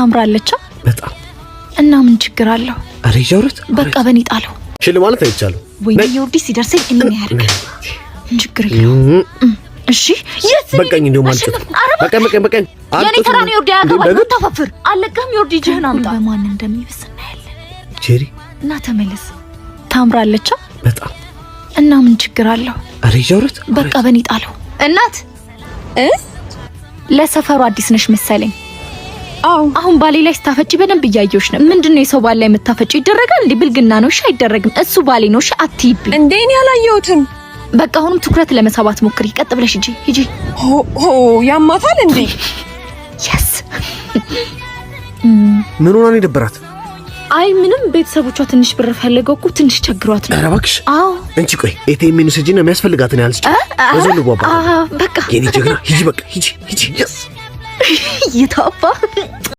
ታምራለች በጣም እና ምን ችግር አለው? አሬ ጀውረት በቃ በኔ ጣለው። ሽል ማለት አይቻልም ወይ ይወዲ ሲደርሰኝ እኔ ያርክ ችግር የለም። እሺ በቃኝ እንደው ማለት በቃኝ የኔ ተራ ነው። ይወዲ ያጋባው ተፈፍር አለቀም። ይወዲ ጅህና አምጣ በማን እንደሚበስና ያለን ጄሪ እና ተመለስ። ታምራለች በጣም እና ምን ችግር አለው? አሬ ጀውረት በቃ በኔ ጣለው። እናት ለሰፈሩ አዲስ ነሽ መሰለኝ። አሁን ባሌ ላይ ስታፈጪ በደንብ እያየሁሽ ነው። ምንድነው የሰው ባል ላይ የምታፈጪ? ይደረጋል እንዴ? ብልግና ነው። እሺ አይደረግም። እሱ ባሌ ነው። እሺ አትይብኝ እንዴ እኔ አላየሁትም። በቃ አሁንም ትኩረት ለመሳባት ሞክሪ። ቀጥ ብለሽ ሂጂ ሆ ያማታል እንዴ? ያስ ምን ሆነ ነው የደበራት? አይ ምንም ቤተሰቦቿ ትንሽ ብር ፈልገው እኮ ትንሽ ቸግሯት ነው። ኧረ እባክሽ አዎ እንቺ ቆይ ኤቲኤም ሚኑ ስጂ ነው የሚያስፈልጋትን ያልሽ እዚህ ነው ባባ በቃ የኔ ጀግና ሂጂ በቃ ሂጂ yes ይታባ